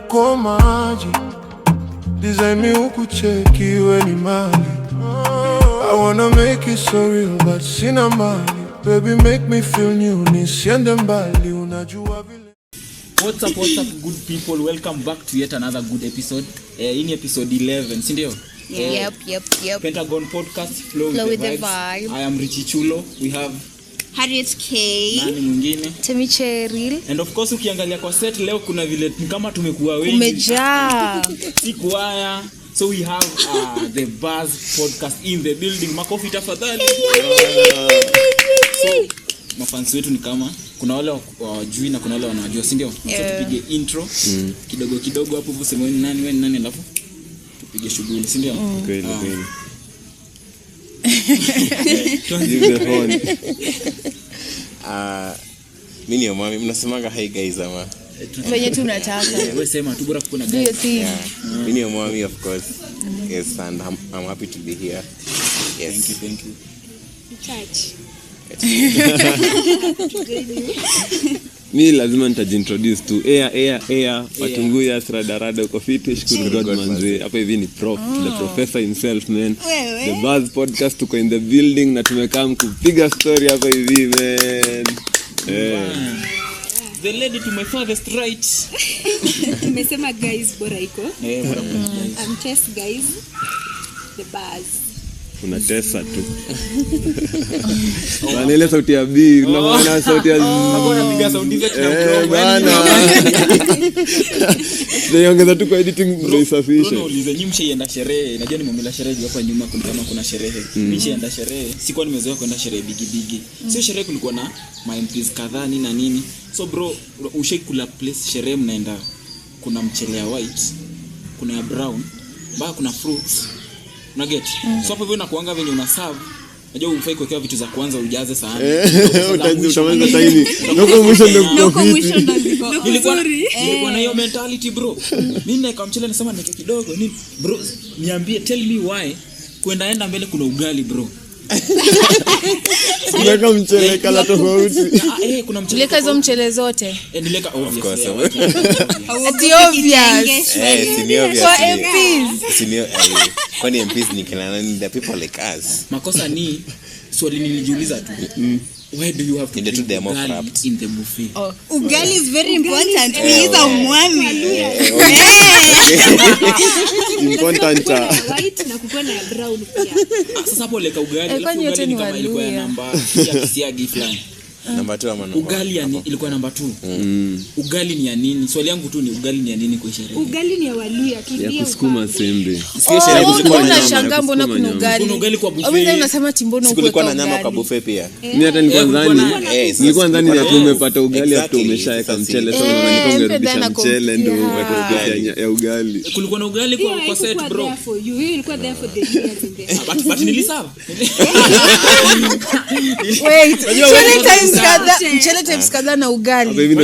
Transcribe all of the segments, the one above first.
uko maji, design me ukucheki we ni mali. I wanna make it so real but sina mali. Baby make me feel new, nisiende mbali unajua vile. What's up good people, welcome back to yet another good episode. In episode 11, si ndio? Yep. Pentagon podcast, flow with the vibe. I am Richie Chulo. We have Harriet K. Nani mwingine? Temi Cheryl. And of course ukiangalia kwa set leo kuna vile kama tumekuwa wengi. Umejaa. Siku haya. So we have the Buzz podcast in the building. Makofi tafadhali. So mafans wetu ni kama kuna wale wajui na kuna wale wanajua, si ndio? So tupige intro kidogo hapo hivyo, sema wewe ni nani alafu tupige shughuli, si ndio? Kweli. Mimi ni mami, mnasemanga hi guys ama? Wenye tunataka. Wewe sema tu bora kuna guys. Mimi ni mami of course. Yes, and I'm happy to be here. Yes. Thank you. Touch. Mimi lazima nitajiintroduce tu. Air Watunguya Sradarada uko fiti, shukuru God manzi. Hapa hivi ni prof, the professor himself man. The Buzz podcast tuko in the building na tumekaa kupiga story hapa hivi man. The lady to my farthest right. Nimesema guys bora iko. Bora guys. I'm test guys. The Buzz. Unatesa tu. Bana ile sauti ya B, unaona sauti ya hapo unapiga sauti zetu na bana. Niongeza tu kwa editing ndio isafishe. Unauliza nyinyi mshaenda sherehe, najua nimeongelea sherehe hapa nyuma kama kuna sherehe. Mshaenda sherehe, sikuwa nimezoea kwenda sherehe bigi. Sio sherehe kulikuwa na MPs kadhaa na nini. So bro, ushaikula place sherehe mnaenda kuna mchele ya white, kuna ya brown, baa kuna fruits. Una get? So hapo hivyo unakuanga venye una serve. Unajua ufai kuwekea vitu za kwanza ujaze sahani. Utamaliza taini. Noko mwisho ndio nilikuwa na hiyo mentality bro. Mimi naika mchele nasema niweke kidogo. Nini? Bro, niambie tell me why kwenda mbele kuna ugali bro. Unaweka mchele kala tofauti. Kuna mchele. Nileka hizo mchele zote. Nileka of course. Obvious. For MPs. Kwani MPs ni kina nani? The people like us. Makosa ni swali nilijiuliza tu. Why do you have to do the ugali in the buffet? Ugali is very important. We is a mwami. Important. White na kuko na brown pia. Sasa hapo leka ugali, alafu ugali ni kama ilikuwa ya namba ya kisiagi fulani. Namba 2 ama namba. Ugali ilikuwa namba 2. Ugali ni ya nini? Swali yangu tu ni ugali ni ya nini kwa sherehe? Ugali ni ya Waluya, kimbia. Ya kusukuma sembe. Sio sherehe kulikuwa na shanga, mbona kuna ugali? Kuna ugali kwa buffet. Wewe unasema timbono uko kulikuwa na nyama kwa buffet pia. Mimi hata nilikuwa ndani ya tumepata ugali hapo umeshaweka mchele sasa unanika ungerudisha mchele ndio uweke ya ugali. Kulikuwa na ugali kwa set bro. You ilikuwa there for the years in there. But nilisaba. Wait. Mchele times kadhaa na ugali.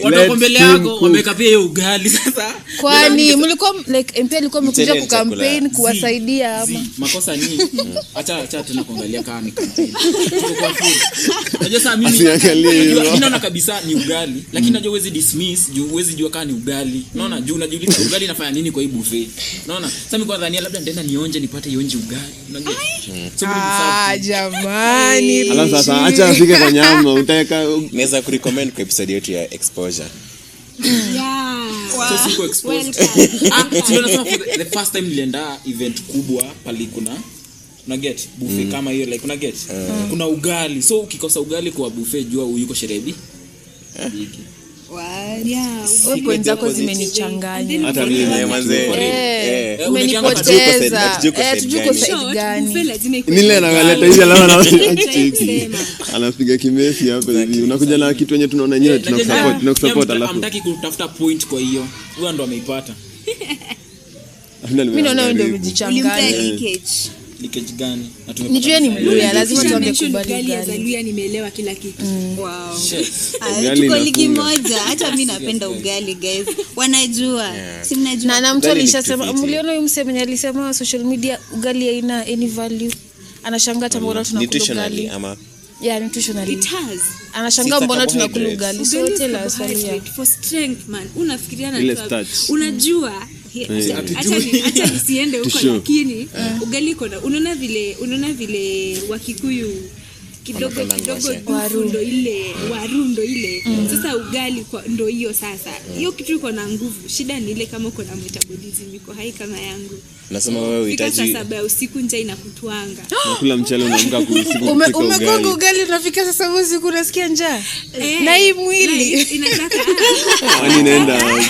Watu mbele yako wameka pia hiyo ugali sasa. Kwani mlikuwa like MP alikuwa amekuja ku campaign kuwasaidia ama? Makosa ni acha tena kuangalia kama ni campaign. Kwa food. Unajua sasa mimi naona kabisa ni ugali, lakini najua huwezi dismiss, huwezi jua kama ni ugali. Unaona juu unajiuliza ugali inafanya nini kwa hii buffet. Unaona? Sasa mimi kwa dhania labda nitaenda nionje nipate ionje ugali. Unajua? Jamani. Alafu sasa acha afike kwa nyama, utaweka naweza kurecommend kwa episode yetu ya exposure. So siko exposed. Tunasema the first time nilienda event kubwa pale kuna get buffet kama hiyo like kuna get kuna ugali. So ukikosa ugali kwa buffet jua yuko sherehe bigi. Wewe point zako zimenichanganya. Hata mimi na manze. Umenipoteza. Tujuko side gani? Nile analeta hizi alama na cheki. Anapiga kimesi hapo hivi. Unakuja na kitu yenye tunaona yenyewe tunakusupport alafu. Hamtaki kutafuta point kwa hiyo. Huyo ndo ameipata. Mimi naona wewe ndio umejichanganya. Leakage gani? Nijue ni Mluya, lazima tuambie kubali ugali. Mluya nimeelewa kila kitu. Wow. Tuko ligi moja. Hata mimi napenda ugali guys. Wanajua. Si mnajua. Na mtu alishasema, mliona huyu msemaji alisema social media ugali haina any value. Anashangaa hata mbona tunakula ugali. Yeah, nutritionally. It has. Anashangaa mbona tunakula ugali. So Ugali is tell us carbohydrate for strength, man. Unafikiria na Ile tu- starch. unajua acha nisiende huko Sure. lakini ugali iko na unaona vile Wakikuyu kidogo warundo ile sasa ugali ndo hiyo sasa hiyo kitu iko na nguvu. Shida ni ile kama uko na metabolism iko hai kama yangu. Nasema wewe unahitaji Fika saa 7 usiku njaa inakutwanga. Nakula mchele unaamka kusiku kupika umekonga ugali unafika sasa usiku unasikia njaa. Na hii mwili Inataka Kwani nenda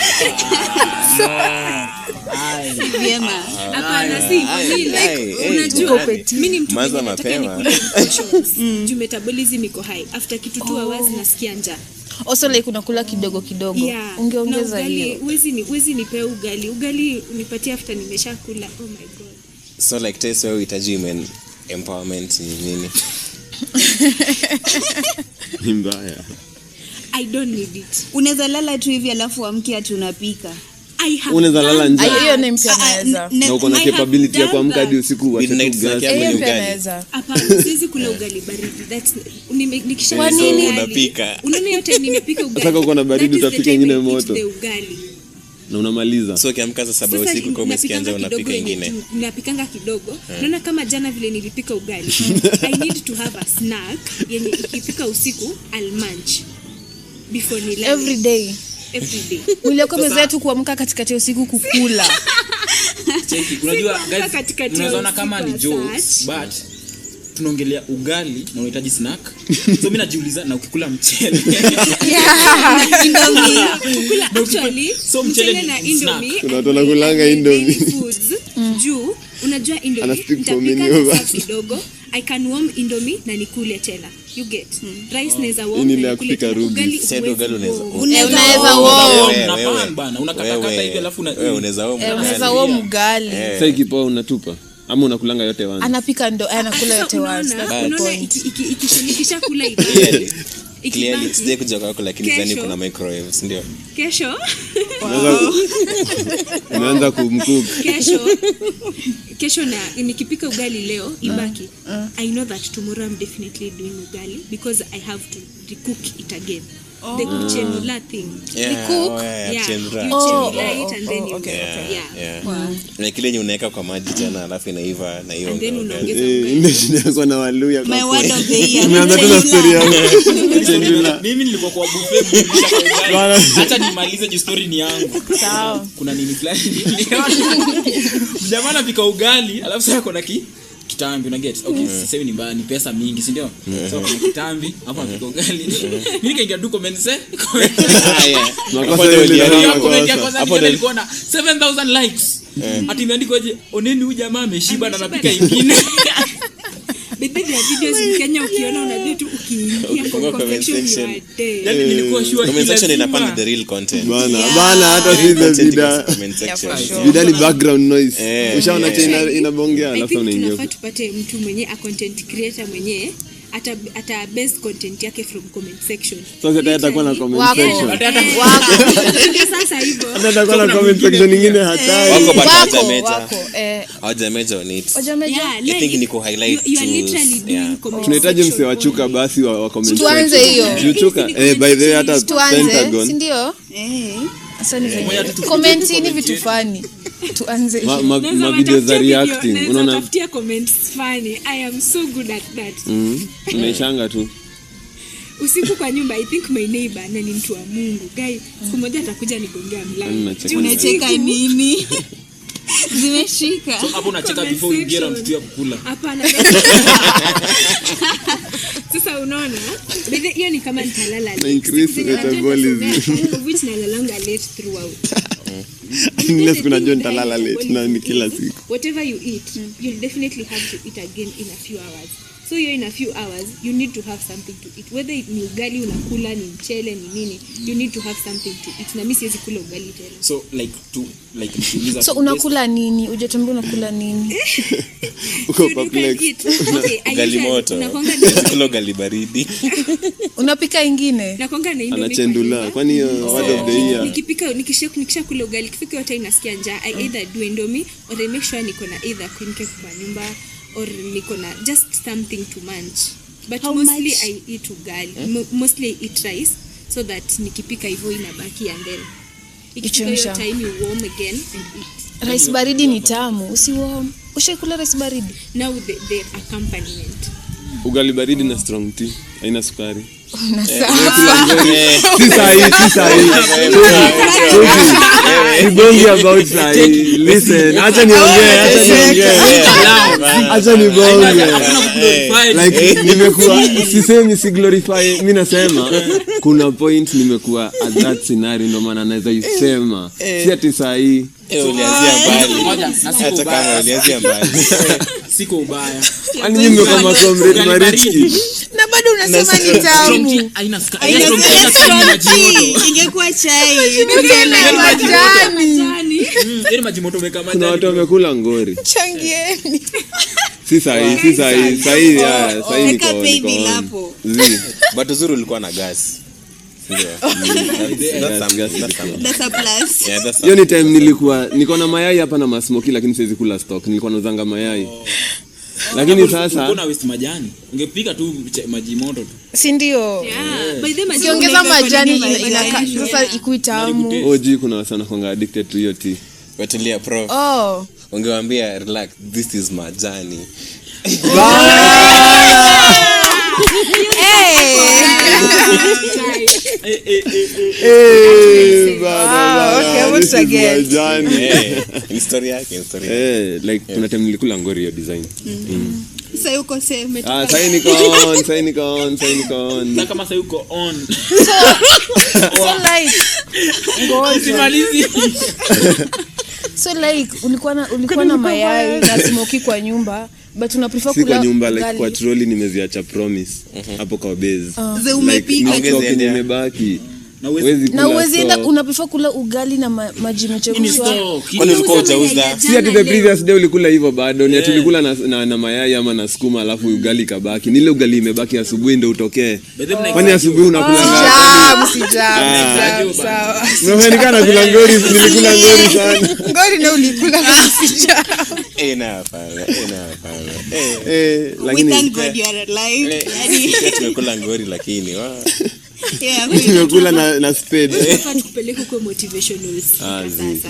Vyema. hapana si vile. Unajua mimi ni mtu Maza mwenye nataka mapema. nikule juu metabolism iko high. After kitu 2 hours nasikia njaa. also like unakula kidogo Yeah. ungeongeza Na ugali, hiyo. Huwezi nipea ugali unipatie after nimeshakula. Oh my god. so like taste wewe unahitaji empowerment ni nini? ni mbaya. I don't need it. Unaweza lala tu hivi alafu amke ati unapika. I have Unaweza lala done njaa. that. Hiyo ni mpya naweza. Na uko na I have capability ya done kuamka hadi that. usiku wa Midnight snack yako Hiyo ni mpya ugali. naweza. Hapana, siwezi kula ugali baridi. That's nikisha Kwa kula nini? ugali, Unapika. Unaona yote nimepika ugali. Sasa uko na baridi, That is the utapika time ingine I eat moto. the ugali. Na unamaliza. So kiamka saa 7 Sasa usiku kwa umesikia njaa napikanga unapika kidogo ingine. Napikanga kidogo. Naona kama jana vile nilipika ugali. I need to have a snack yenye ikipika usiku I'll munch before nilale. Every day. Mwili wako umezoea tu kuamka katikati ya usiku kukula. Cheki, unajua Sikuamka guys, katikati ya unaona usiku kama ni as jokes such. but tunaongelea ugali na unahitaji snack. So mimi najiuliza na ukikula mchele. Kula actually So mchele mchele ni na snack. Indomie. Kuna watu wanakulanga Indomie. Foods. Juu unajua Indomie Anaspeak for nitapika many of na us. kidogo. I can warm Indomie na nikule tena. You get. Rice naweza warm Hii ni ile na ya nikule kupika tena. ruby. Ugali Sasa ugali unaweza Unaweza Wewe, Unapan bana, unakatakata hivi alafu wewe unaweza unaweza wao mgali. Sasa ikipoa unatupa ama unakulanga yote wangu. Anapika ndo anakula yote wazi. Unaona ikisha kula clearly sije kuja kwako lakini Kesho. zani kuna microwaves ndio. kesho Unaanza kumcook. kesho na nikipika ugali leo ibaki. I know that tomorrow I'm definitely doing ugali because I have to recook it again. The kuchenula thing. cook? Yeah. Chendra. You chenula it and then you Yeah. Na kile yenye unaweka kwa maji tena alafu inaiva na hiyo. And then ugali. unaongeza ugali. Ndio shida yako na Waluya My kwa. word of the year. Tumeanza tena story yangu. Mimi nilikuwa kwa buffet mlisha kwa ugali. Acha nimalize ji story ni yangu. Sawa. Kuna nini fulani niliona. Jamaa anapika ugali, alafu sasa kuna kitambi una get. Okay, sasa ni mbaya ni pesa mingi, si ndio? So kuna kitambi, hapo anapika ugali. Mimi nikaingia tu comment Makosa ile hapo nilikuwa na 7000 likes. Ati imeandikwa je, oneni huyu jamaa ameshiba na anapika ingine. Baby ya videos in Kenya ukiona unajua tu ukiingia kwa comment section. Yaani nilikuwa sure Comment section lazima. inapanda the real content. Bana hata si the vida. Comment section. Vida ni background noise. Ushaona tena inabongea alafu unaingia. Tunafaa tupate mtu mwenye a content creator mwenye ata base content yake from comment section. Sasa atakuwa na comment Wako. section. Sasa hivyo Atakuwa na comment section nyingine hatari. Wako but Wako. hawajameja. Hawajameja on it. I think ni ku highlight you are to- literally doing yeah. comment Tunahitaji section mse wachuka only. basi wa comment. Tuanze hiyo. Chuka by the way hata Tuanze, si Pentagon. ndio? Sasa ni venye. Comment ni vitu fani. Tuanze. Ma video za reacting unaona Tafutia comments funny. I am so good at that. unaishanga tu. Usiku kwa nyumba I think my neighbor na ni mtu wa Mungu. Guy, siku moja atakuja nigongea mlango. Unacheka nini? Zimeshika. So hapo unacheka before you get on to kukula. Hapana. Sasa unaona? Bebe hiyo ni kama nitalala. Na increase metabolism. Which nalalanga late throughout. Unless kuna John talala late na ni kila siku. Whatever you eat, you'll definitely have to eat again in a few hours. So you're in a few hours, you need to have something to eat. Whether ni ugali unakula, ni mchele, ni nini, you need to have something to eat. Na mimi siwezi kula ugali tena. So nikiuliza So unakula nini? Ujatuambia unakula nini? Uko perplexed. Ugali moto. Kula ugali baridi. Unapika ingine? Nakonga na Indomie. Anachendula kwani hiyo word of the year. Nikipika nikisha kula ugali kifika yote inasikia njaa. I either do Indomie or I make sure niko na either queen cake kwa nyumba or niko na just something to munch. but How mostly much? I eat ugali. Mostly I eat rice so that nikipika hivyo inabaki and then ikifika hiyo Ichemsha. time you warm again and eat. Rice baridi ni tamu. Usiwarm. Ushaikula rice baridi? Now the accompaniment. Ugali baridi na strong tea haina sukari. Eh, Sibongi about sahi. Listen, acha niongee. Acha nibonge. Like nimekuwa sisemi si glorify, mimi nasema kuna point nimekuwa at that scenario ndo maana naweza isema. Si ati sahi. ulianzia mbali. Moja, na siko Hata kama ubaya. ulianzia mbali. Siko ubaya. Ani nyinyi kama comrade Marichi. Na bado unasema ni tamu. Haina sukari. Haina Haina sukari. sukari, maji moto. Ingekuwa chai. Tugele majani. Yaani maji moto umeka Kuna majani. watu wamekula ngori. Changieni. Si sahi. Sahi Weka niko. pay bill hapo. But uzuri ulikuwa na gas. Ndio. That's Gas. something. That's a plus. Yeah, that's Hiyo ni time niko na mayai hapa na masmoki lakini siwezi kula stock. Nilikuwa nauzanga mayai. Lakini sasa Kuna waste majani. Ungepika tu maji moto tu. Si ndio? Yeah. By the way, Ukiongeza majani nini inakaa sasa ikuwe tamu. OG kuna wasana kwanga addicted to hiyo tea. Wetulia prof. Oh. Ungewaambia relax, this is majani. Ni story yake. Like kuna time nilikula ngori hiyo design. Sasa uko same. Sahi niko on. Na kama sasa yuko on. So like ngoja. Simalizi. So like ulikuwa na mayai na smoky kwa nyumba but una prefer Si kula kwa nyumba like ugali. kwa trolley nimeziacha promise hapo kwa base. Ze umepika. Like stock nimebaki. Na uwezi- Huwezi Na kula uwezi enda stock. una prefer kula ugali na maji Ini mchemshwa. stock. Kwani ulikuwa hujauza? Si ati the previous day ulikula hivyo bado ni tulikula na mayai ama na sukuma alafu ugali kabaki. Nile ugali imebaki asubuhi ndio utokee. Kwani asubuhi unakula ngapi? Sijam. Sawa. Unaonekana kula ngori, nilikula ngori sana. Ngori na ulikula sijam. We Lakini thank God you are alive. Tumekula ngori lakini Yeah. nimekula na spade. Tunafaa tukupeleke kwa motivational speaker sasa.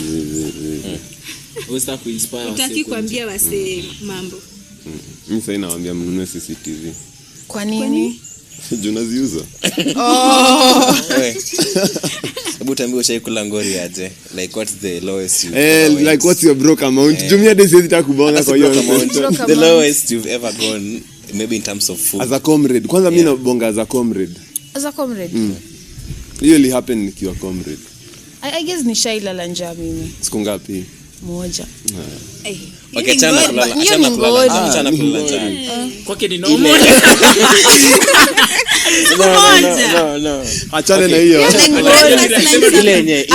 Uweza kuinspire. Utaki kuambia wase mambo. Mimi sasa nawaambia mnunue CCTV. Kwa nini? Juu naziuza. Hebu tuambie ushaikula ngori aje? Like what's the lowest Like what's your broke amount? Jumia day siwezi taka kubonga kwa hiyo. the lowest you've ever gone maybe in terms of food? As a comrade. Kwanza mimi nabonga as a comrade. As a comrade. Hiyo ili happen nikiwa comrade. I guess ni shaila la njaa mimi. Siku ngapi? Moja. Okay, achana kulala. Hiyo ni ngori. Achana kulala jana. Kwake ni normal. No. Achane na hiyo. Ile yenye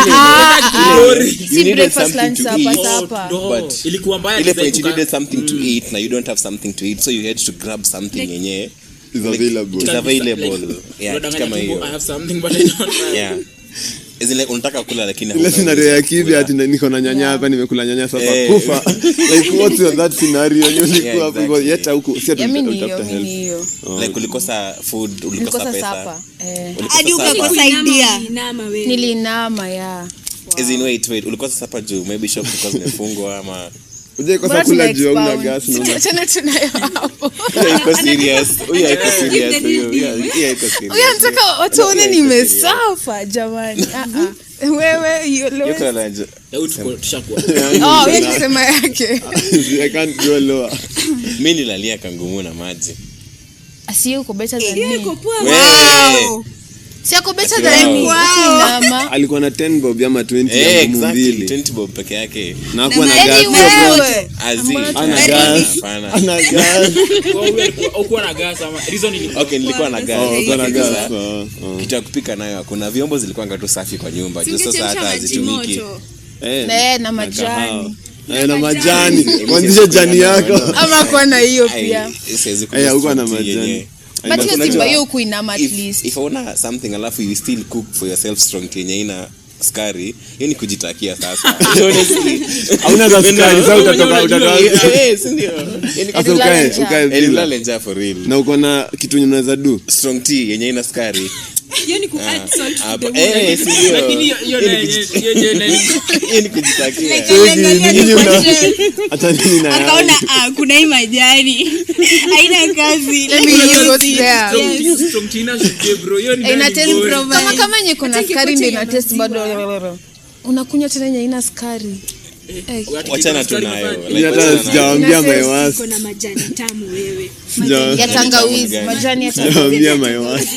Si needed breakfast, something lunch, to supper, eat. supper. But Ilikuwa mbaya ile design point you kuka- needed something to eat na you don't have something to eat so you had to grab something yenye Is available. is available. Yeah, Unadanganya kama tumbo, hiyo. I have something but I don't have. Yeah. Is like unataka kula lakini Ile hauna scenario ya uwezo kibi kula. ati niko na nyanya hapa nimekula nyanya sasa Eh. kufa. Like what's your that scenario? Yeah, Ulikuwa hapo exactly. yeta huko si ati Mimi utafuta ni help. hiyo. Like ulikosa food, ulikosa Nilikosa pesa. sapa. Ulikosa Hadi supper. ukakosa idea. Inama wewe. Nilinama ya. As in wait, ulikosa sapa juu maybe shop because zimefungwa ama Uje kosa Bora kula tuna juu una expound. gas na Tuachane tunayo hapo. huyo iko serious. Huyo iko serious. Huyo iko serious. Huyo anataka watu waone nimesafa jamani. Wewe hiyo Yuko leo. na nje. Leo tushakuwa. Oh, yeye kusema yake. I can't go lower. Mimi nilalia kangumu na maji. Asiye uko better than me. Iko poa. Wow. Si ako better than me. Mama. Alikuwa na 10 bob ama 20 ya ngumu Exactly. mbili. 20 bob peke yake. Na hakuwa na Yaani gas. Wewe. Azi. Ana gas. Hapana. Ana gas. Ukuwa na gas ama reason ilikuwa. Okay, nilikuwa na gas. Uko na gas. Kitu ya kupika nayo hakuna. Vyombo zilikuwa tu safi kwa nyumba. Juu sasa hata hazitumiki. Na majani. Na majani. Mwanzishe jani yako. Ama kwa na hiyo pia. Siwezi Huko na majani. But hiyo simba hiyo kuinama at least. If una something alafu you still cook for yourself strong yenye ina sukari, hiyo ni kujitakia sasa. Honestly. Hauna sukari, sasa utatoka Si ndio? sasa ukae Elilale njaa for real. na uko na kitu unaweza do Strong tea yenye ina sukari. Hiyo ni ku add salt to the Si ndio? Lakini hiyo Hiyo ni kujitakia. hata nini na akaona kuna hii majani haina kazi. Let me use it there. strong tina shuje bro. Hiyo ni Ina taste Improvise. kama yenye kuna sukari ndio ina taste bado. Unakunywa tena yenye ina sukari. Wachana tu nayo. hata sijawaambia maiwasi. iko na majani tamu wewe. Ya tangawizi, majani ya tangawizi. Sijawaambia maiwasi.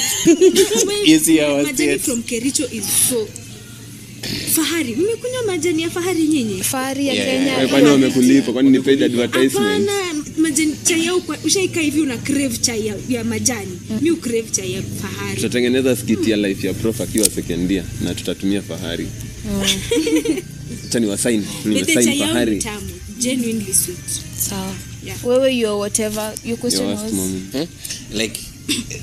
Easy hours. Majani from Kericho is so fahari. Mmekunywa majani ya fahari nyinyi? Fahari ya Kenya. Kwani wamekulipa? Kwani ni paid advertisement? Hapana, majani chai yao ushaika hivi una crave chai ya majani. Mimi crave chai ya fahari. Tutatengeneza skit ya life ya prof akiwa second year na tutatumia fahari. Tani wasign, ni Chai wasign yao fahari. ni tamu, genuinely sweet. Sawa. Yeah. Wewe your whatever your question Your worst was. moment. Like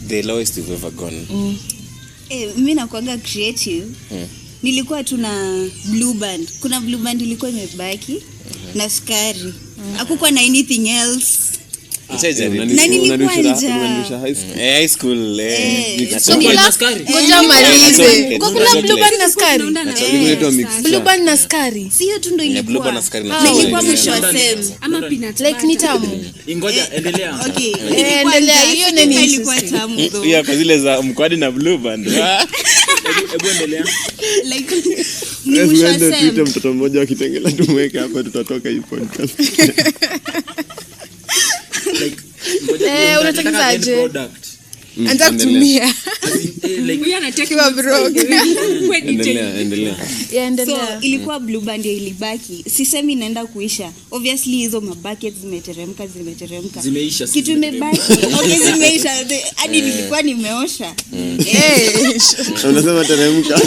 the lowest you've ever gone. Mimi nakuanga creative. Nilikuwa tuna blue band. Kuna blue band ilikuwa imebaki na sukari. Hakukuwa na anything else. Na nilikuwa njaa. High school. So bila ngoja malize. Kwa kuna blue band na sukari. Blue band na sukari. Sio tu ndo Blue ilikuwa. band na sukari Na ilikuwa mwisho wa sem. Ama peanut Like ni tamu. Ingoja endelea. Okay. Endelea, hiyo nini Ilikuwa tamu though. Yeah, kwa zile za mkwadi na blue band. Hebu endelea. Like ni mwisho wa Tuite sem. mtoto mmoja wa Kitengela tumweke hapa tutatoka hii podcast. unataka aje? Anza kutumia. Huyu anataka Kiwa broke. Endelea. Yeah, So endelea. ilikuwa blue band ndio ilibaki. Sisemi inaenda kuisha. Obviously hizo mabuckets zimeteremka. Zimeisha. Kitu imebaki. Okay, zimeisha. Hadi nilikuwa nimeosha. Unasema teremka.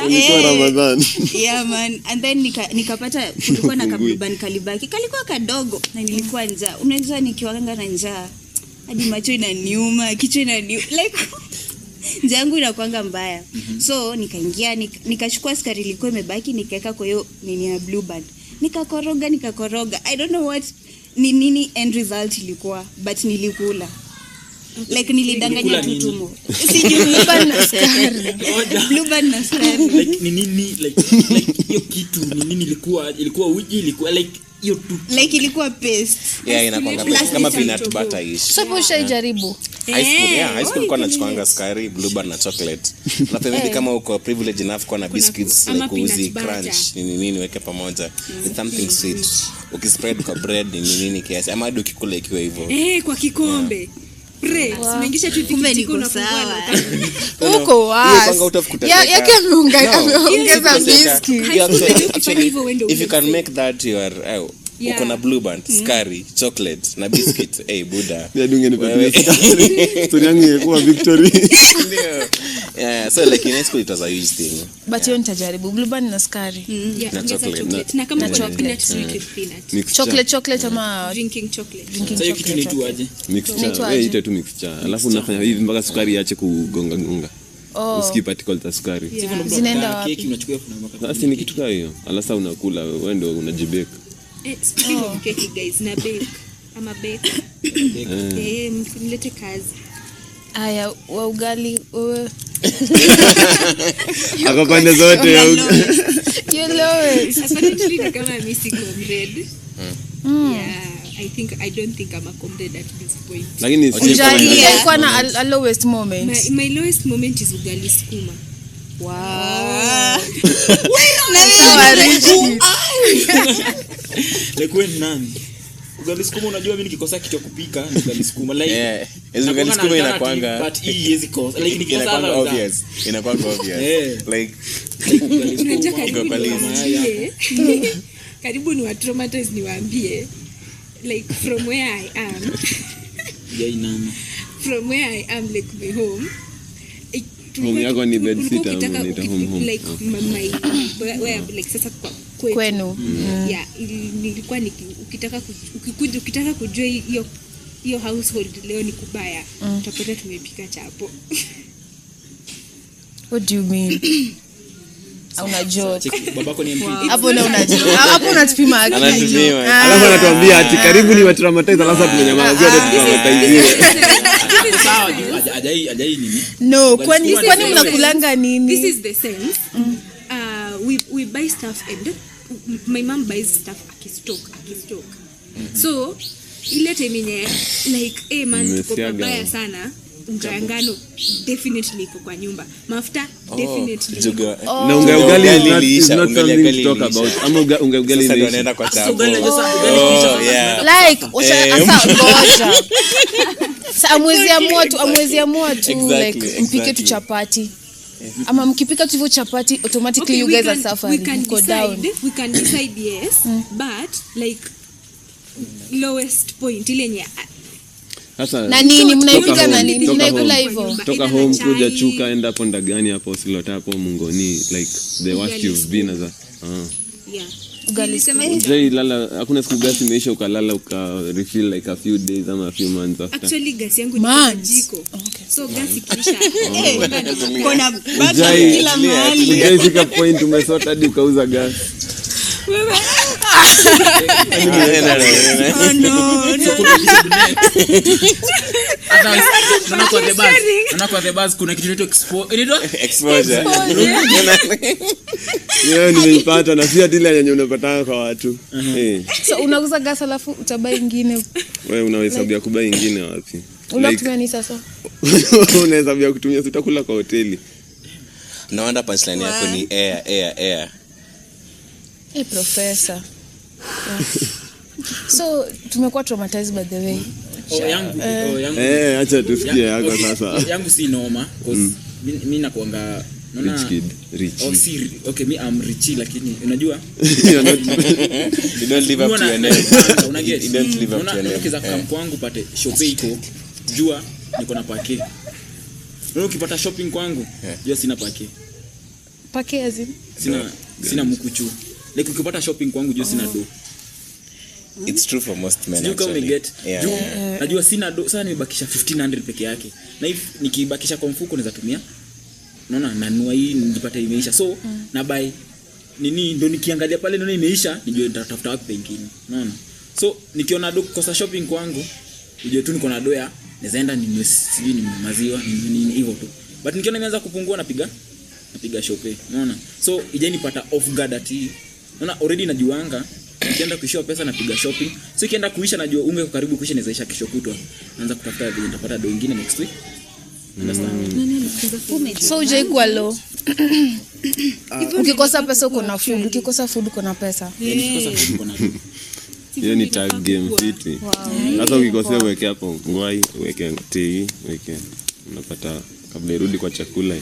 Ulikuwa Ramadhani. Yeah man. And then nikapata kulikuwa na blue band kalibaki. Kalikuwa kadogo na nilikuwa njaa. Unaweza nikiwanga na njaa hadi macho inaniuma, kichwa inaniuma. Like njaa yangu inakuanga mbaya. So nikaingia nikachukua sukari ilikuwa imebaki nikaweka kwa hiyo nini ya blue band. Nikakoroga. I don't know what nini end result ilikuwa but nilikula. Like nilidanganya tu tumo. Sijui blue band na sukari. Blue band na sukari. Like ni nini like hiyo kitu ni nini ilikuwa uji ilikuwa like hiyo tu. Like ilikuwa paste. Yeah, inakuanga kama peanut butter ish. Sasa ushaijaribu. High school kwa nachukuanga sukari, blue band na chocolate. Na pia kama uko privilege enough kwa na biscuits like uzi crunch nini weke pamoja. It's something sweet. Ukispread kwa bread nini kiasi ama hadi ukikula ikiwa hivyo. Kwa kikombe. Simeingisha tu Kumbe tikitiko niko na sawa. Uko wazi. Yake ameongeza biscuit. Actually, if you can make that your uko na blue band, sukari, chocolate na biscuit, buda. Dunge nipatie sukari. Story yangu ilikuwa victory. Yeah, so like in high school it was a huge thing. But hiyo nitajaribu blue band na sukari. Na chocolate. Na kama chocolate sweet with peanut. Chocolate ama Drinking chocolate. Sasa hiyo kitu ni aje? Mixture. Ita tu mixture. Alafu unafanya hivi mpaka sukari iache kugonga. Usikip particles za sukari. Zinaenda wapi? Keki unachukua kuna makati. Sasa ni kitu kama hiyo. Alafu unakula wewe ndio unajibake. Speaking of cake guys, na bake. Ama bake. Mlete kazi. Aya, wa ugali wewe. Aka pande zote ya ugali. You lowest. Apparently ni kama missing comrade. Yeah, I don't think I'm a comrade at this point. Lakini Kwa na lowest moment. My lowest moment is ugali sukuma. Wow. Like when nani? Ugali sukuma unajua mimi nikikosa kitu kupika ni ugali sukuma like ugali sukuma inakuanga but hii hizi kosa like nikikosa obvious. Inakuanga obvious. Like unajua karibu ni wa traumatize niwaambie like from where I am. From where I am like my home. Home yako ni bed sitter unaita home. Like my where like sasa kwenu. Yeah, nilikuwa ukitaka kujua hiyo household leo ni kubaya. Utapata tumepika chapo. What do you mean? Una joke. Babako ni MP. Hapo na una joke. Hapo unatupima akili. Alafu anatuambia ati karibu ni watraumatize alafu tumenyamaza zote tunamataiziwe. Sawa, ajai nini? No, kwani mnakulanga nini? This is the sense. We buy stuff and my mom buys stuff akistock. So ile time yenye like man tuko pabaya sana, unga ngano definitely iko kwa nyumba. Mafuta definitely. Na unga ugali is not something to talk about. Ama unga ugali sasa wanaenda kwa chako. Like asa ngoja. Amwezi ya moto like mpike tu chapati. Ama mkipika tu hivyo chapati automatically you guys are suffering. Go down. We can decide yes, but like lowest point ile yenye sasa na nini mnaipika na nini mnaikula hivyo toka home kuja chuka enda hapo ndagani hapo silota hapo Mungoni like the worst you've been as a ugali Jay lala hakuna siku gasi imeisha ukalala uka refill like a few days ama a few months after. Actually gas yangu ni jiko. So gas ikisha kuna baki kila mahali. Jay fika point umesota hadi ukauza gas. No. Kwa the bus kuna kitu exposure. Yeye nimeipata na si atile yenye unapata kwa watu. So unauza gas alafu utabai nyingine. Wewe unahesabia kubai nyingine wapi? Unatumia ni sasa? Unahesabia kutumia sitakula kwa hoteli. Naona punchline yako ni air. Professor. So tumekuwa traumatized by the way. yangu. Acha tusikie yako sasa. Yangu si noma because mimi nakuanga rich. Oh, si okay, me I'm rich lakini unajua you don't live up to your name. Unaget You don't live up to your name. Ukiza kampo wangu pate shopping iko jua niko na pake. Ukipata shopping kwangu jua sina pake. Pake azim? Sina mkuchu. Like ukipata shopping kwangu jua sina do. It's true for most men. You actually. Can get. Najua sina do, sasa nimebakisha 1500 peke yake. Na if nikibakisha kwa mfuko naweza tumia. Unaona nanua hii nijipata imeisha. So na buy nini ndo nikiangalia pale naona imeisha, nijue nitatafuta wapi pengine. Unaona? So nikiona do kosa shopping kwangu, nijue tu niko na do ya naenda ninunue sijui ni maziwa ni hivyo tu. But nikiona imeanza kupungua napiga shopping. Unaona? So ije nipata off guard ati. Unaona already najuanga nikienda kuishiwa pesa napiga shopping. So ikienda kuisha najua unge karibu kuisha nawezaisha kesho kutwa. Naanza kutafuta vile nitapata do nyingine next week. So uje kwa low. Ukikosa pesa uko na food, ukikosa food uko na pesa. Hiyo ni tag game fiti. Sasa ukikosea uweke hapo ngwai, uweke tea, uweke unapata kabla irudi kwa chakula.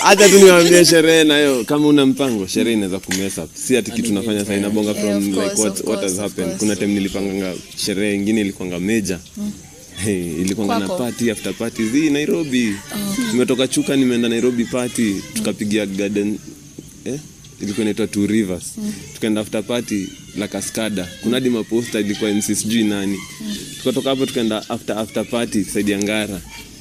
Hata tu niwaambie sherehe nayo kama una mpango sherehe inaweza kumesa. Si ati kitu tunafanya sasa inabonga from like what has happened. Kuna time nilipanga sherehe nyingine ilikuwa major. Ilikuwa na party after party zi Nairobi. Nimetoka Chuka nimeenda Nairobi party tukapigia garden ilikuwa inaitwa Two Rivers. Tukaenda after party la Cascada. Kuna hadi maposta ilikuwa MC sijui nani. Tukatoka hapo tukaenda after party side ya Ngara.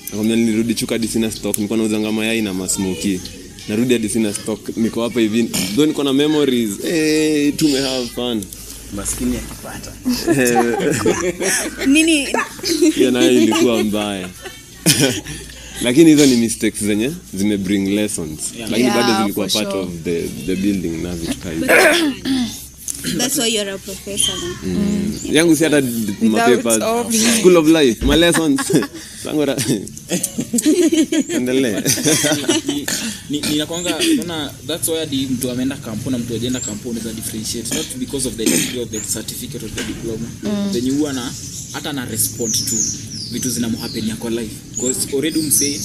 Nakwambia nilirudi Chuka hadi sina stock. Nilikuwa nauza ngama yai na masmoky. Narudi hadi sina stock. Niko hapa hivi. Though niko na memories. Tume have fun. Maskini akipata. Nini? Hiyo nayo ilikuwa mbaya. Lakini hizo ni mistakes zenye zime bring lessons. Lakini bado zilikuwa part of the building na vitu kama. That's why you're a professor. Yangu si hata mapapers. School of life, my lessons. Sangora. Endelee. Ninakwanga unaona that's why the mtu ameenda kampuni na mtu ajeenda kampuni za differentiate not because of the degree of the certificate or the diploma. Then you wana hata na respond to vitu zinamhappen yako life because already umsay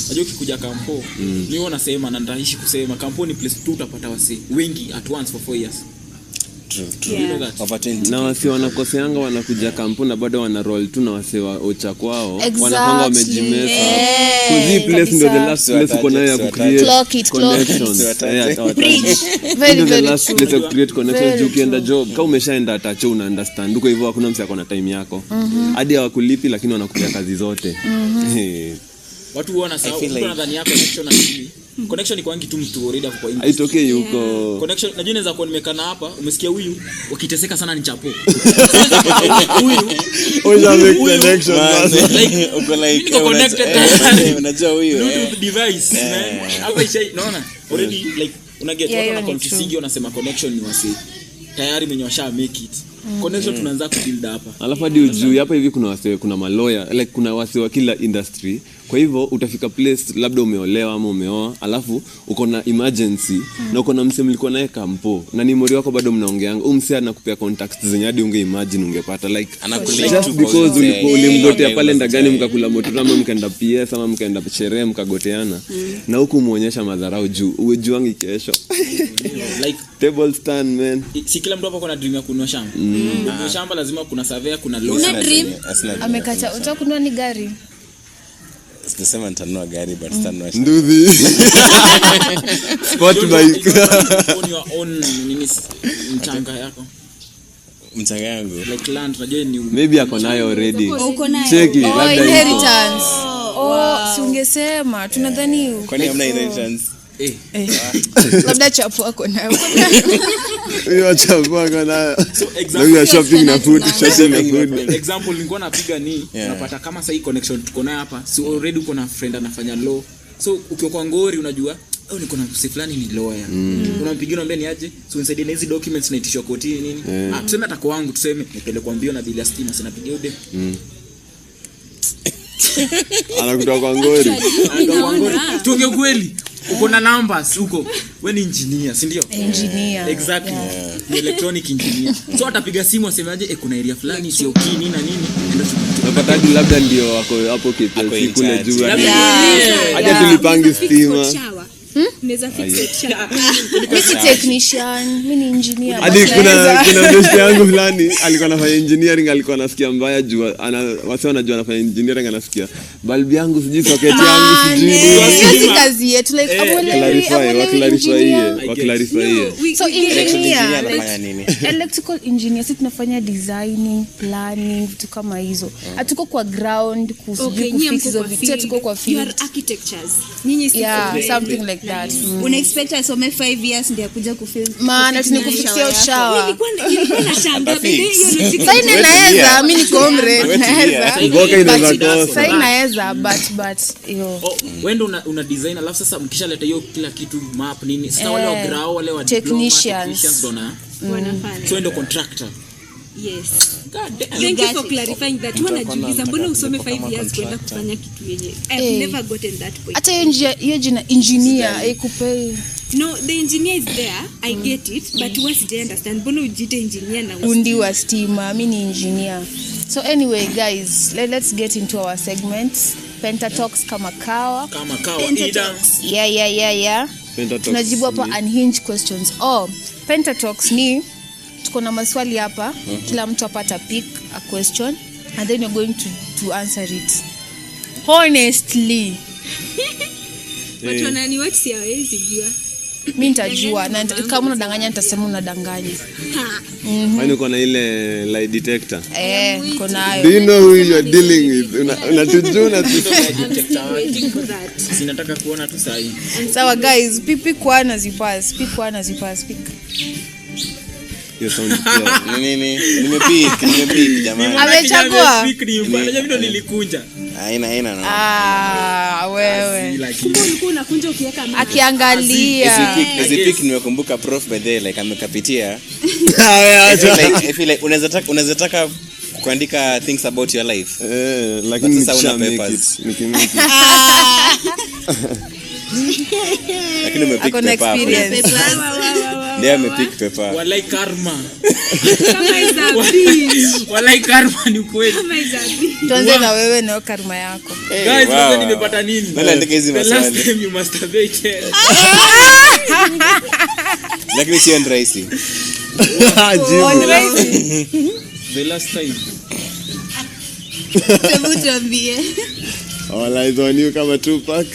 unajua ukikuja kampo ni wewe unasema na ndaishi kusema kampuni place tu utapata wase wengi at once for 4 years. Over 20. Na wasi wanakoseanga wanakuja kampuni na bado wana roll tu na wasi wa ocha kwao. Exactly. Wanapanga wamejimesa. Kuzi place ndio the last place uko nayo ya kucreate connections. Very the last place of create connections. Ukienda job kama umeshaenda atacho una understand. Uko hivyo hakuna mtu akona time yako. Hadi hawakulipi lakini wanakupea kazi zote. Watu huona sawa, mtu anadhani yako connection na nini? Connection ni kwangi tu mtu already hapo kwa inbox. Haitokei huko. Connection najua inaweza kuwa nimekana hapa, umesikia huyu ukiteseka sana ni chapo. Huyu make connection. Like uko like unajua huyu Bluetooth device man. Hapa unaona already like unaget watu na confusing unasema connection ni wasi. Tayari mwenye washa make it. Connection tunaanza kubuild hapa. Alafu hadi ujui hapa hivi kuna wase, kuna maloya, like kuna wase wa kila industry. Kwa hivyo utafika place labda umeolewa ama umeoa, alafu uko na emergency na uko na mse mlikuwa naye kampo na ni mori wako bado mnaongeanga. Mse anakupea contacts zenye hadi unge imagine ungepata like just because ulimgotea pale ndagani mkakula moto ama mkaenda PS ama mkaenda sherehe mkagoteana na huku muonyesha madharau juu uwejuangi kesho. Like table stand man. Si kila mtu hapa kuna dream ya kununua shamba. Kununua shamba lazima kuna surveyor, kuna lawyer. Una dream? Amekata unataka kununua ni gari? Sijasema nitanunua gari but sitanunua Nduthi. Sport bike. On your own nini mchanga yako. mchanga yangu. Like land unajua ni maybe ako nayo already. Uko nayo? Cheki labda Inheritance. Si ungesema tunadhani kwani hamna inheritance? labda chapo wako nayo. hiyo chapo ako nayo. So example shopping na food, shopping na food. Example nilikuwa napiga ni unapata kama sasa hii connection tuko nayo hapa, so already uko na friend anafanya law, so ukiwa kwa ngori unajua niko na mse fulani ni lawyer, unampigia unamwambia ni aje, so nisaidie na hizi documents na itishwa kotini nini. Tuseme hata kwa wangu tuseme nipelekwa mbio na bili ya stima, sina pigia ude anakutoa kwa ngori. Tuongee kweli, uko na numbers huko, wewe ni engineer si ndio? Engineer. Exactly. Ni electronic engineer. So atapiga simu asemaje kuna area fulani sio kini na nini, ndio unapata hadi labda ndio wako hapo KPLC kule juu. Yeah. Hadi tulipangi stima. Unaweza fix shower. Mimi si technician, mimi ni engineer. Hadi kuna best yangu fulani alikuwa anafanya engineering, alikuwa anasikia mbaya juu wase wanajua anafanya engineering, anasikia bulb yangu sijui socket yangu sijui. Hiyo kazi yetu like clarify. So engineer anafanya nini? Electrical engineer sisi tunafanya designing, planning, vitu kama hizo. Hatuko kwa ground kusijui kufix hizo vitu, tuko kwa field. You are architectures. Nyinyi si something like that. Una expect asome 5 years ndio kuja kufeel maana tunikufixia shower. Nilikuwa na shamba bebe hiyo logic. Sasa inaweza mimi ni comrade naweza. Ngoka inaweza kosa. Sasa inaweza but yo. Wewe ndo una design, alafu sasa mkishaleta hiyo kila kitu map nini, sasa wale wa grao wale wa technicians ndo wanafanya. So ndo contractor. Yes. God damn. Thank you for clarifying that. Wanajiuliza mbona usome 5 years kwenda kufanya kitu yenye I've never gotten that point. hata hiyo jina engineer ikupe. No, the engineer is there. I get it, but what I understand, mbona ujite engineer na undi wa stima, mimi ni engineer. So anyway guys, let's get into our segments. Pentatalks kama kawa. Yeah. Tunajibu hapa unhinged questions. Pentatalks ni tuko na maswali hapa, kila mtu apata pick a question and then you're going to answer it honestly. watu wanani what si hawezi jua. Mimi nitajua na kama unadanganya nitasema unadanganya. Kwani uko na ile lie detector? Uko nayo. Do you know who you are dealing with? Unatujua tu. Sinataka kuona tu sahi. Sawa guys, pick one as you pass. Pick. Hiyo sound clear. Nini? Nimepick jamani. Amechagua. Unajua mimi ndo nilikunja. Haina wewe. Ulikuwa unakunja ukiweka maji. Akiangalia. Hizi pick nimekumbuka prof by the like amekapitia. I feel like unaweza taka kuandika things about your life. Lakini sasa una papers. Nikimiki. Lakini umepick paper. Ndio amepick paper. Walai karma. Kama izabi. Walai karma ni kweli. Kama izabi. Tuanze na wewe na karma yako. Guys, sasa nimepata nini? Naandika hizi maswali. Last time you masturbated. Lakini sio rahisi. On rising. The last time. Hebu tuambie. All eyes on you kama Tupac.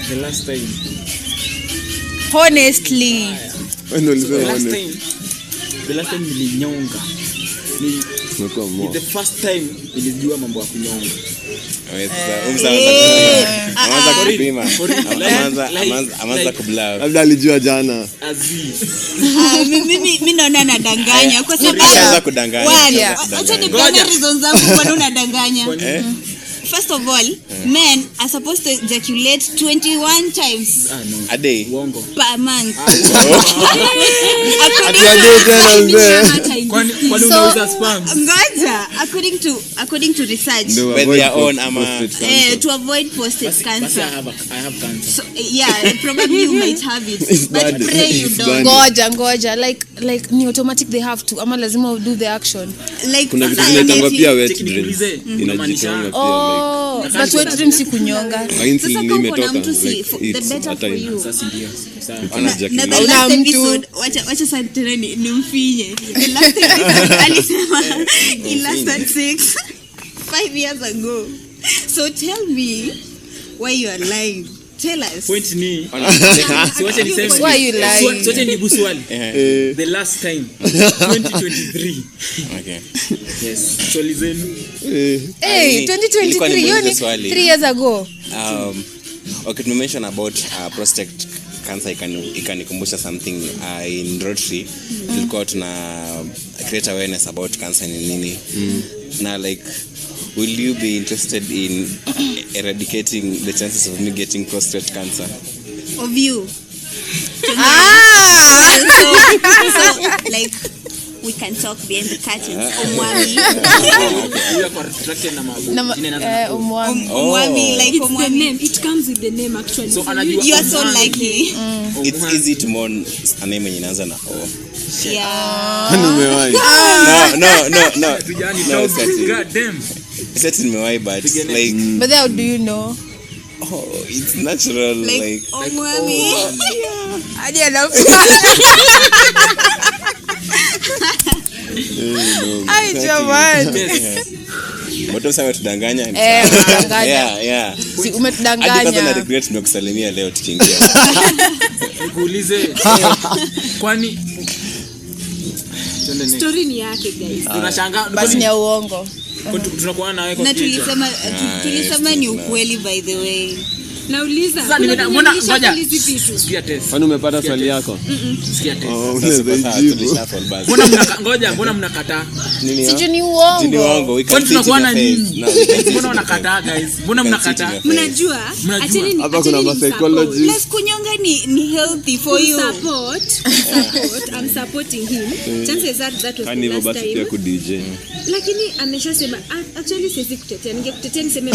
The last time. Honestly. When The ulisema last honest. time. The last time nilinyonga. Umekuwa Ni more. the first time nilijua mambo ya kunyonga. Amanza kupima. For real. Amanza kubla. Labda alijua jana. Mimi naona nadanganya kwa Amanza sababu kudanganya. acha nipeane reasons zangu kwa nini unadanganya. First of all, men are supposed to ejaculate 21 times A day. Uongo. per month. Atiaje tena mzee. Kwani unauza spam? Ngoja, according to research, Ndio By avoid their own prostate ama- cancer. to avoid prostate Basi cancer. I have cancer. So, yeah, probably you might have it, It's but bad. pray you It's don't. bad. Ngoja like ni automatic they have to ama lazima do the action. Like Kuna vitu sasa zinaitangwa eti- pia wet Cheki dreams. niulize, Inajitonga pia Oh, but wet dreams si kunyonga. like. Sasa Insulin kama uko na imetoka mtu si like the it's better at for times. you. Sasa ndio. Sawa. Kuna Na the ejaculate. last Una mtu. episode, wacha sasa tena ni mfinye. The last episode alisema he lasted 5 years ago. So tell me why you are lying. Tell us. Point ni. Si wacha niseme. Why you lying? Sote nibu swali. Eh, The last time 2023. Okay. Yes. Swali zenu. Hey, Ilikuwa 2023 ni hiyo ni muulize swali. 3 years ago. Okay, to mention about prostate cancer ikanikumbusha something in Rotary. Tulikuwa tuna create awareness about cancer ni nini. Na like, will you be interested in eradicating the chances of me getting prostate cancer? Of you. So like we can talk behind the curtains. Omwami. Hiyo kwa restricted na mambo. Na Jina inaanza umwami. Omwami like It's the omwami. name. It comes with the name actually. So anajua. You are so lucky. It's easy to mourn a name yenye inaanza na O. Yeah. kwani umewahi? No. Tujani No, dog. Sati. God damn. Sati nimewahi, but like, But how do you know? it's natural, Like like omwami. Hadi anafu. Ai jamani. Moto sawa tudanganya. Umetudanganya. Yeah. Si Hadi kwanza na umetudanganya. regret nimekusalimia leo tukiingia. Nikuulize. Kwani Story ni yake guys. tunashangaa Basi ni ya uongo. tunakuwa nawe kwa Na kichwa. tulisema ni ukweli by the way. Nauliza. Sasa kuna mbona venye ngoja. nilisha vitu. Sikia test. Kwani umepata swali yako? Sikia test. Oh, Sasa unaweza ijibu. tulishuffle basi. Mbona mnakataa? Nini? Sijui ni Jini uongo. wangu, we can Kwani see it in tunakuwa na your face. nini? No, we can see it Mbona in your unakataa guys? Mbona face. We can see mnakataa? it in your face. Mnajua? Mnajua. Acheni ni Hapa kuna acheni ni psychologist. Plus kunyonga ni healthy for you. support. I'm supporting him. Chances are that was Kwani the hivyo last basi pia time. ku DJ. Lakini ameshasema actually siwezi kutetea. Ningekutetea niseme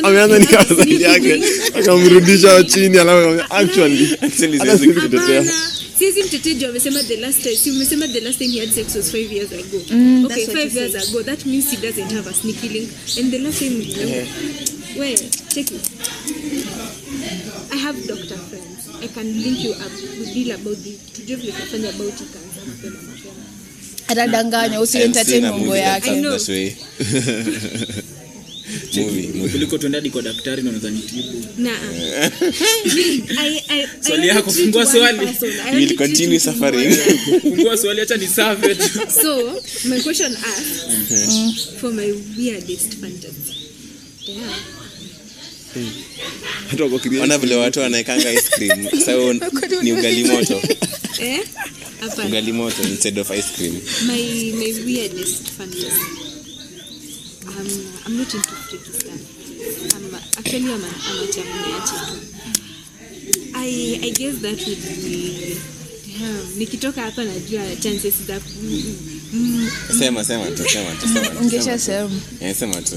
Ameanza ni kama swali yake. Akamrudisha chini alafu actually Actually, hata siwezi siwezi kutetea. Hapana. Siwezi mtetea juu amesema the last time. Si umesema the last time he had sex was 5 years ago. Okay, That's what 5 you years said. ago. That means he doesn't have a sneaky link. And the last time where check it. I have doctor friends. I can link you up. We deal about the tujue vile tutafanya about it cancer mapema. Atadanganya, I've seen usientertain a mambo movie that yake. that way. Movie. Kuliko tuende hadi kwa daktari na unaweza nitibu. Nah. Swali yako, fungua swali. You'll continue suffering. Fungua swali acha ni save tu. So, my question asked for my weirdest fantasy. Yeah. hata kwa create. Ona vile watu wanaekanga ice cream. So ni ugali moto. Hapana. Ugali moto instead of ice cream. My weirdest fantasy. I'm not into freaky stuff. I'm a chamniachi. I guess that would be nikitoka hapa najua chances za Sema tu. Ungesha sema. Sema tu.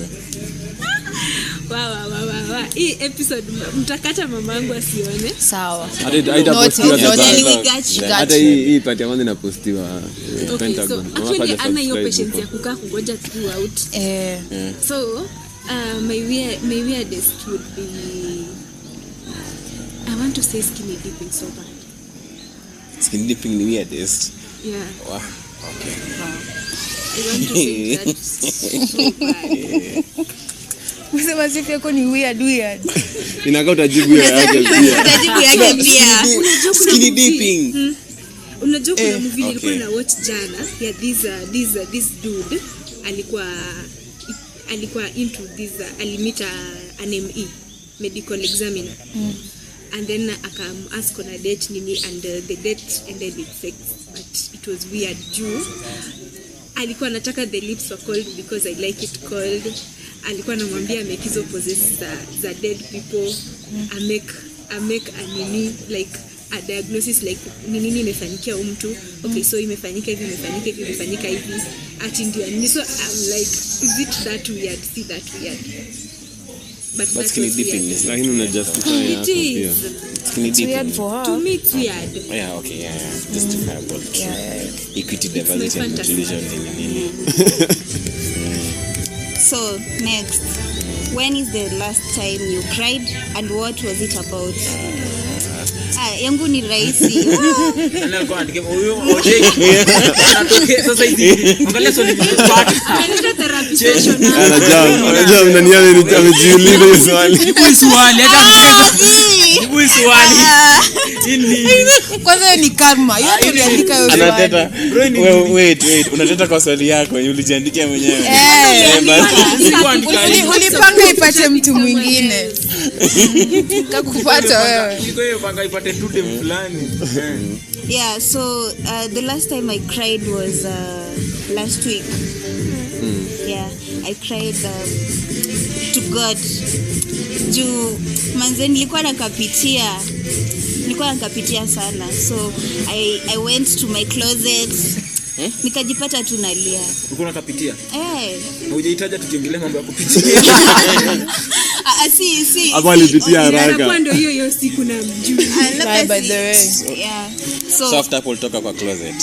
Wa. Hii episode mtakata mamangu asione. Sawa. Haitapostiwa Noted. sasa. Hata hii part ya kwanza inapostiwa Okay, so Pentagon. actually Hawaja ana hiyo subscribe patience huko. ya kukaa kungoja throughout. Eh. So, my weirdest would be I want to say skinny dipping so bad. Skin dipping ni weirdest. Yeah. Wow. Okay. I want to say that so bad. Kusema sifa yako ni weird. Inakaa utajibu yake pia. Utajibu yake pia. Skin dipping. Unajua kuna movie nilikuwa na watch jana ya this dude alikuwa into this alimit an ME medical examiner. And then ask on a date nini and the date ended with sex, but it was weird juu alikuwa anataka the lips were cold because I like it cold. Alikuwa anamwambia make hizo poses za dead people. I make a nini like a diagnosis like nini imefanyikia mtu. Okay, so imefanyika hivi ati ndio ni so I'm like is it that weird? See that weird? But skinny dipping is Lakini una justify hapo pia. skinny dipping. Weird for her. to me it's weird. Yeah, okay, yeah. Justifiable. Equity, diversity, and fantasy. inclusion. So, next. When is the last time you cried and what was it about? Yangu ni rahisi. Analeta therapy session. Anajua nani amejiuliza hiyo swali. Kwanza ni karma. Yote uliandika hiyo swali. Anateta. Wait. Unateta kwa swali yako, ulijiandikia mwenyewe. Ulipanga ipate mtu mwingine. Kakupata wewe. Hiyo panga ipate tu dem fulani. Yeah, so the last time I cried was last week. Yeah, I cried to God. Juu manze nilikuwa nakapitia sana. So I went to my closet. Nikajipata tu nalia. Ulikuwa unakapitia? Na hujahitaji tujiongelee mambo ya kupitia. si. Hapo alipitia haraka. Hapo ndio hiyo siku na mjuu. By the way. Yeah. So after Paul toka kwa closet.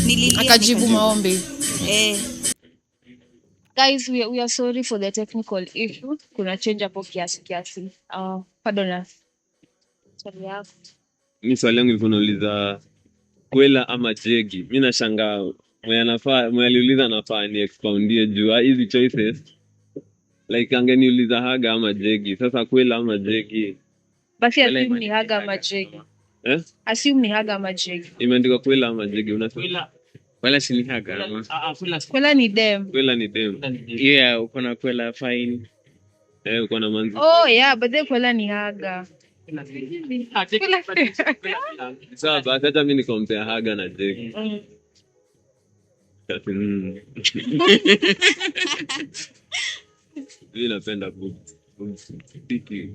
Nililia. Akajibu maombi. Guys, we are sorry for the technical issue. Kuna change hapo kiasi. Pardon us. Sorry yako. Mimi swali langu ilikuwa nauliza kwela ama jegi. Mimi nashangaa mwenye aliuliza nafaa ni expoundie juu hizi choices. Like angeniuliza haga ama jegi. Sasa kwela ama jegi. Basi assume ni haga ama jegi. Assume ni haga ama jegi. Imeandikwa kwela ama jegi. Unasema kwela si ni haga. Kwela ni dem. Kwela ni dem. Yeah, uko na kwela fine. Uko na manzi. Oh yeah, but then kwela ni haga. Sawa, basi hata mimi nikompea haga na jegi. Mimi napenda kutiki.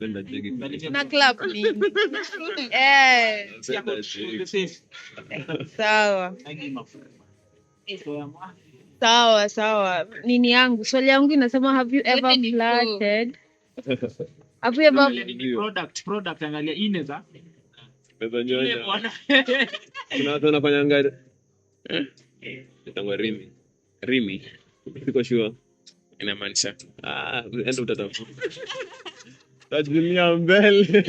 Napenda jegi. Na club ni. Sawa. Nini yangu? Swali yangu inasema have you ever flirted? Have you ever Product angalia ineza. Kuna watu wanafanya ngari. Nitangwa Rimi. Siko sure. Inamaanisha Enda utatafuta. Tajilia mbele.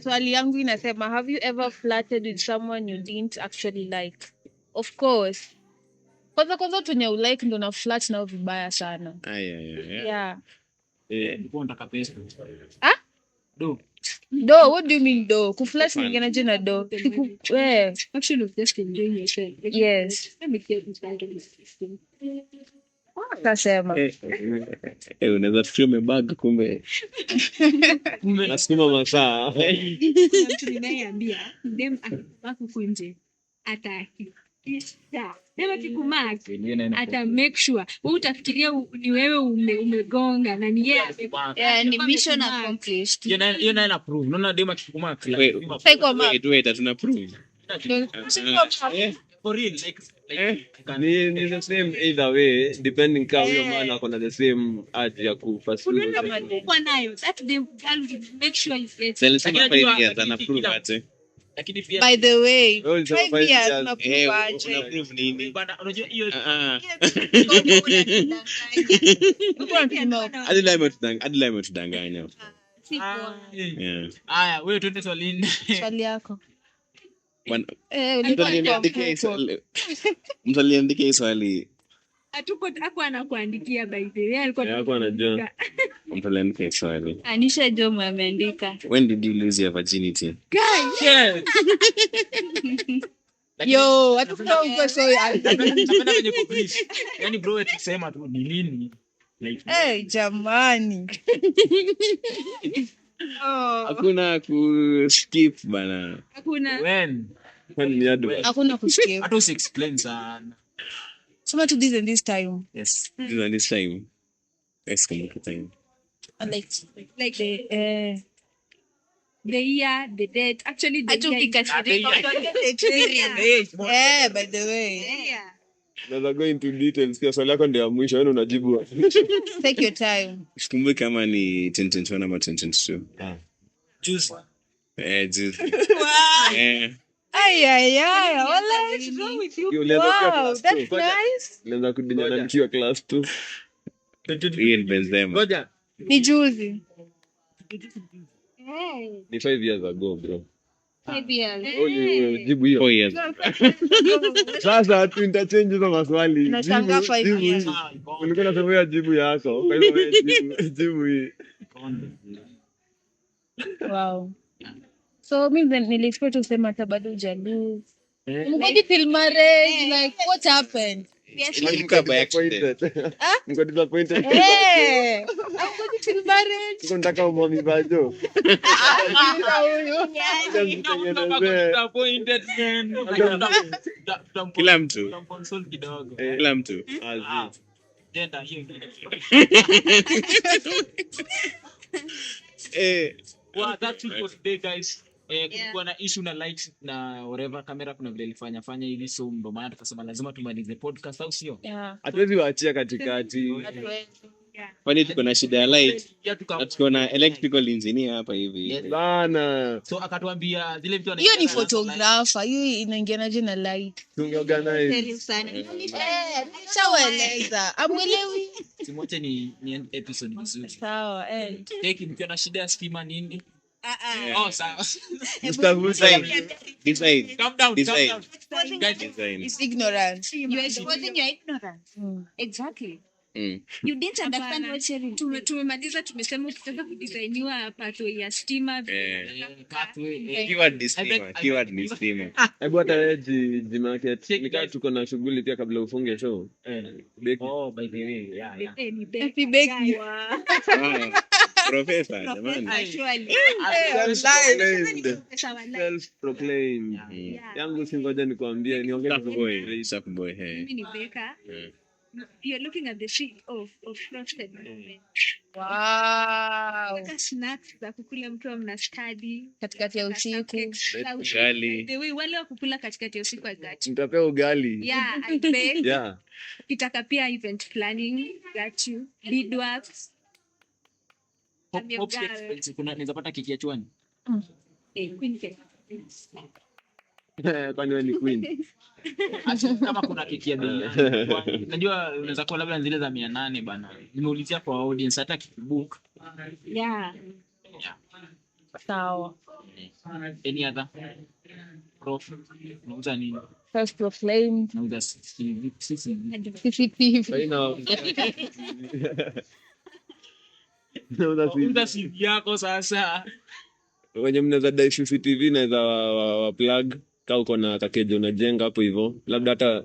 Swali yangu inasema have you ever flirted with someone you didn't actually like? Of course. Kwanza tunye ulike ndo na flirt nao vibaya sana. Yeah. Ulikuwa unataka pesa. Do, what do you mean do? Kuflirt nyingine je na do? Action of just enjoying yourself. Yes. Let me get this kind of system. Tasema. Unaweza fikiria umebag kumbe. Nasukuma masaa. Kuna mtu ninayeambia dem akibaki kunje ataki. Nema kikumark ata make sure wewe utafikiria ni wewe umegonga na ni yeye ni mission accomplished. Hiyo na approve. Unaona dema kikumark. Wait, tuna prove. For real like Ni the same either way depending kama huyo maana ako na the same urge ya kupursue. kwa nayo that dem girl will make sure you get. Sasa 5 years ana prove ate. lakini pia By the way, Wewe ulisema 5 5 years years. unaprove aje? Una prove nini? bana unajua hiyo Adila imetudanganya. Yeah. Haya, wewe twende swali Swali yako. Mtu aliandika hii swali. Hapo anakuandikia by the way. Alikuwa anajua. Mtu aliandika hii swali. Anisha Jomo ameandika. When did you lose your virginity? Yo, hatukuwa uko so napenda kwenye kubrief. Yaani bro tukisema tu ni lini? Like jamani. Hakuna kuskip bana. Hakuna. when Kwani advert. Hakuna kusikia. hata usi explain sana. Soma to this and this time. Yes. This time. Yes, kumbuka time. Like the year, the date. Actually the Yeah, by the way. Yeah. Naweza go into details pia swali yako ndio ya mwisho wewe unajibu. Take your time. Sikumbuki kama ni 2021 ama 2022. Juice. Juice. Ay. What's wrong with you? Wow, that's nice. Naweza kudinyana nikiwa class 2. Ian Benzema. Ngoja. Ni juzi. Ni 5 years ago bro. 5 years. Jibu hiyo. 4 years. Sasa tu interchange hizo maswali. Nashangaa 5 years. Ulikuwa unasema jibu yako. Kwa hiyo wewe jibu hii. Wow. So mimi niliexpect kusema hata bado hujalose. Ngoja till marriage, like what happened? Ilikuwa by accident. Niko disappointed. I'm going till marriage. Niko nataka umwami bajo. Kila mtu. Console kidogo. Kila mtu. Tenda hiyo ingine. Well, that's it for today guys. Kulikuwa na issue na lights na whatever camera kuna vile ilifanya hivi, so ndo maana tukasema lazima tumalize podcast au sio? Hatuwezi waachia katikati. Kwani tuko na shida ya light. Na tuko na electrical engineer hapa hivi. Bana. So akatuambia zile vitu Hiyo ni photographer, hiyo inaingianaje na light? Tungeorganize. Shawaeleza. Amwelewi. Simwache ni episode nzuri. Sawa, Take mkiwa na shida ya stima nini? Sawa. Design. Calm down. Design. It's ignorance. You are exposing your ignorance. Exactly. You didn't understand what you're tumemaliza, tumesema ukitaka kudesigniwa pathway ya stima. Keyword ni stima. Hebu hata wewe jimarket. Nikaa tuko na shughuli pia kabla ufunge show. By the way, yeah. Happy birthday. Professor, jamani. Self-proclaimed. Yangu singoja nikwambie niongee Sackboy. Mimi ni Beka. You're looking at the sheet of frosted movement. Wow. Snacks za kukula mkiwa mna study Katikati ya usiku. Ugali. The way wale wa kukula katikati ya usiku got you. Mtapea ugali. Yeah, I bet. Yeah. Kitaka pia event planning got you. Beadworks. Kuna naweza pata keki ya chwani. Queen cake. Kwani wewe ni queen? Kama kuna keki ya bei. Unajua unaweza kuwa labda zile za 800 bana. Nimeulizia kwa audience hata kibook. Yeah. Sawa. Any other? Prof. Unauza nini? Self-proclaimed. Unauza CCTV. Unauza CV yako sasa. Wenye mnaweza dai CCTV naweza wa plug kama uko na kakeje unajenga hapo hivyo. Labda hata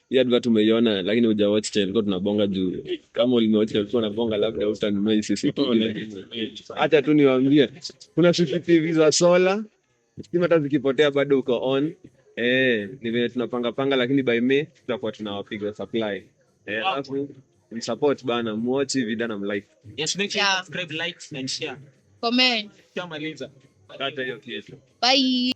hii advert umeiona lakini hujawatch channel kwa tunabonga juu. Kama ulimewatch tulikuwa tunabonga labda utanunua CCTV. Acha tu niwaambie. Kuna CCTV za solar. Stima hata zikipotea bado uko on. Ni vile tunapanga lakini by May tutakuwa tunawapiga supply. Alafu support bana, muache video na mlike. Yes, make sure you subscribe, like and share. Comment. Kama Liza. Hata hiyo kitu. Bye.